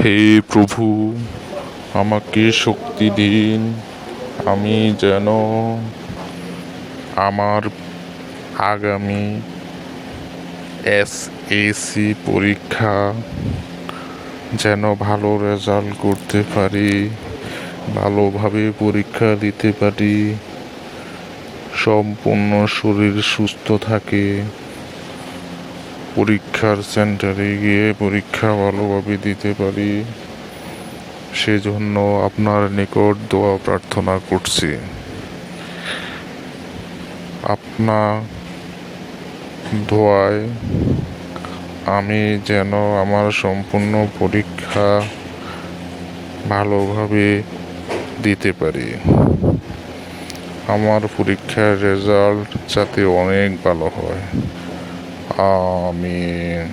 হে প্রভু, আমাকে শক্তি দিন, আমি যেন আমার আগামী এসএসসি পরীক্ষা যেন ভালো রেজাল্ট করতে পারি, ভালোভাবে পরীক্ষা দিতে পারি, সম্পূর্ণ শরীর সুস্থ থাকে, পরীক্ষার সেন্টারে গিয়ে পরীক্ষা ভালোভাবে দিতে পারি। সেজন্য আপনার নিকট দোয়া প্রার্থনা করছি। আপনার দোয়ায় আমি যেন আমার সম্পূর্ণ পরীক্ষা ভালোভাবে দিতে পারি, আমার পরীক্ষার রেজাল্ট যাতে অনেক ভালো হয়। আমিন।